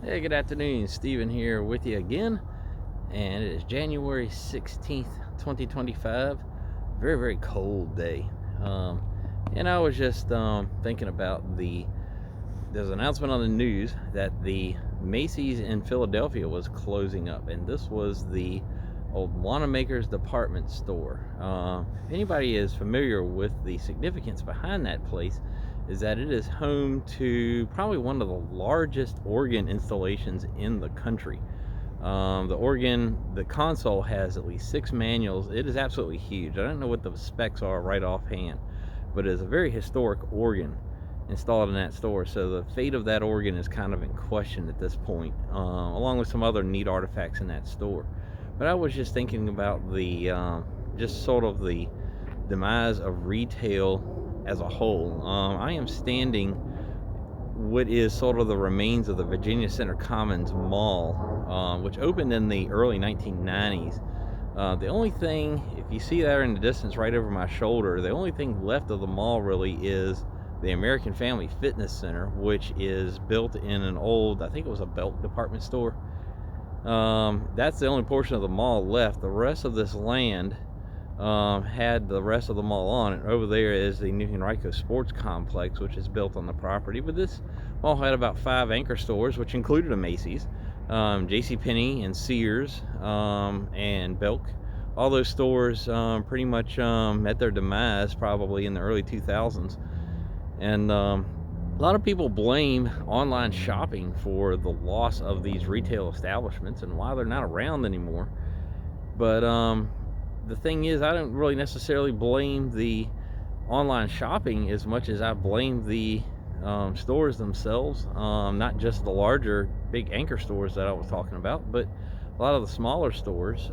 Hey, good afternoon. Steven here with you again, and it is January 16th, 2025. Very, very cold day. And I was just thinking about there's an announcement on the news that the Macy's in Philadelphia was closing up, and this was the old Wanamaker's department store. If anybody is familiar with the significance behind that place, is that it is home to probably one of the largest organ installations in the country. The console has at least 6 manuals. It is absolutely huge. I don't know what the specs are right offhand, but it is a very historic organ installed in that store. So the fate of that organ is kind of in question at this point, along with some other neat artifacts in that store. But I was just thinking about just sort of the demise of retail as a whole. I am standing what is sort of the remains of the Virginia Center Commons Mall, which opened in the early 1990s. The only thing, if you see there in the distance right over my shoulder, the only thing left of the mall really is the American Family Fitness Center, which is built in an old, I think it was a Belk department store. That's the only portion of the mall left. The rest of this land had the rest of the mall on it. Over there is the New Henrico Sports Complex, which is built on the property. But this mall had about 5 anchor stores, which included a Macy's, JCPenney and Sears, and Belk. All those stores pretty much met their demise probably in the early 2000s. And a lot of people blame online shopping for the loss of these retail establishments and why they're not around anymore. But the thing is, I don't really necessarily blame the online shopping as much as I blame the stores themselves, not just the larger big anchor stores that I was talking about, but a lot of the smaller stores.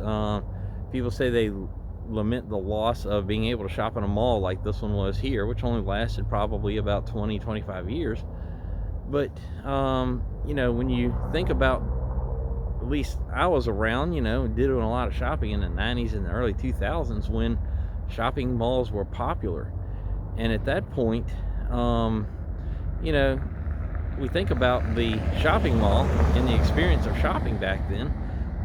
People say they lament the loss of being able to shop in a mall like this one was here, which only lasted probably about 20-25 years. But when you think about, at least I was around, doing a lot of shopping in the 90s and the early 2000s when shopping malls were popular. And at that point, we think about the shopping mall and the experience of shopping back then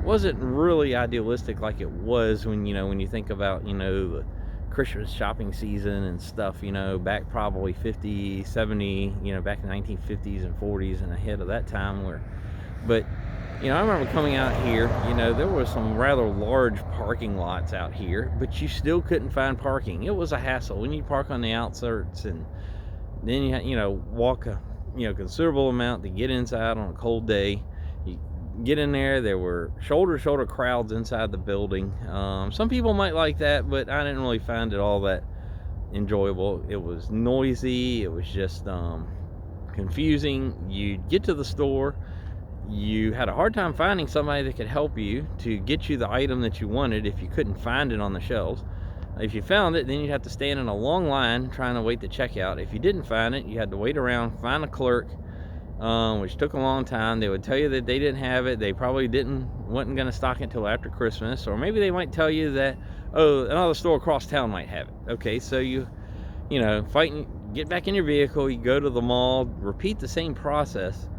wasn't really idealistic like it was when you think about, the Christmas shopping season and stuff, back probably 50, 70, back in the 1950s and 40s and ahead of that time but I remember coming out here, there were some rather large parking lots out here, but you still couldn't find parking. It was a hassle when you park on the outskirts, and then you walk a considerable amount to get inside on a cold day. You get in there were shoulder to shoulder crowds inside the building. Some people might like that, but I didn't really find it all that enjoyable. It was noisy. It was just confusing. You'd get to the store, you had a hard time finding somebody that could help you to get you the item that you wanted if you couldn't find it on the shelves. If you found it, then you'd have to stand in a long line trying to wait to check out. If you didn't find it, you had to wait around, find a clerk, which took a long time. They would tell you that they didn't have it. They probably wasn't going to stock it until after Christmas. Or maybe they might tell you that, another store across town might have it. Okay, so you fight and get back in your vehicle, you go to the mall, repeat the same process,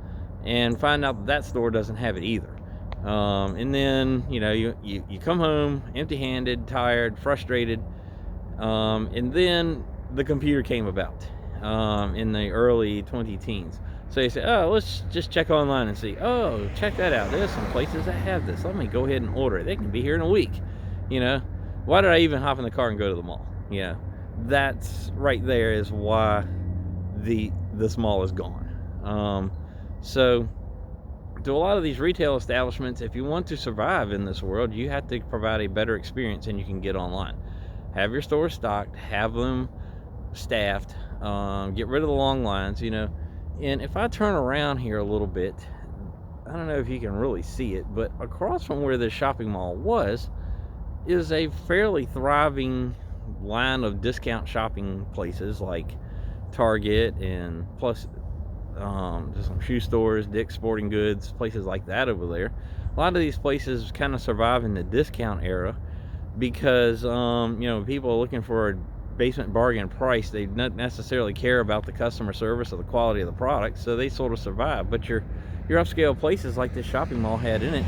and find out that store doesn't have it either. And then you come home empty-handed, tired, frustrated, and then the computer came about in the early 2010s. So you say, let's just check online and see, check that out, there's some places that have this, let me go ahead and order it, they can be here in a week. Why did I even hop in the car and go to the mall? That's right there is why this mall is gone. So to a lot of these retail establishments, if you want to survive in this world, you have to provide a better experience than you can get online. Have your stores stocked, have them staffed, get rid of the long lines, And if I turn around here a little bit, I don't know if you can really see it, but across from where this shopping mall was is a fairly thriving line of discount shopping places like Target, and plus some shoe stores, Dick's Sporting Goods, places like that over there. A lot of these places kind of survive in the discount era because people are looking for a basement bargain price. They don't necessarily care about the customer service or the quality of the product, so they sort of survive. But your your upscale places like this shopping mall had in it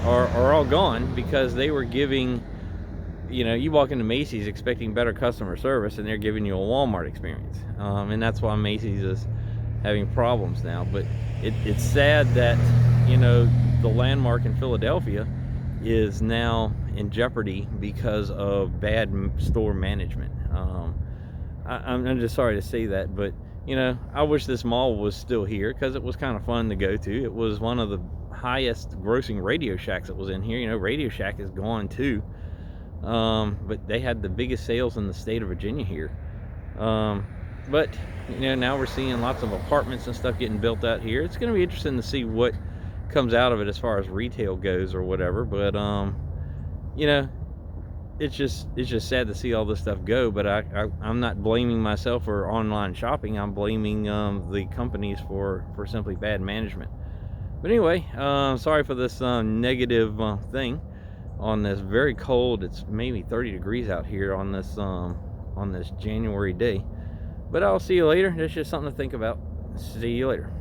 are all gone, because they were giving, you walk into Macy's expecting better customer service, and they're giving you a Walmart experience. And that's why Macy's is having problems now. But it's sad that, the landmark in Philadelphia is now in jeopardy because of bad store management. I'm just sorry to say that, but I wish this mall was still here, because it was kind of fun to go to. It was one of the highest grossing Radio Shacks that was in here. Radio Shack is gone too, but they had the biggest sales in the state of Virginia here. But now we're seeing lots of apartments and stuff getting built out here. It's going to be interesting to see what comes out of it as far as retail goes or whatever. But it's just sad to see all this stuff go. But I'm not blaming myself for online shopping. I'm blaming the companies for simply bad management. But anyway, sorry for this negative thing on this very cold. It's maybe 30 degrees out here on this January day. But I'll see you later. That's just something to think about. See you later.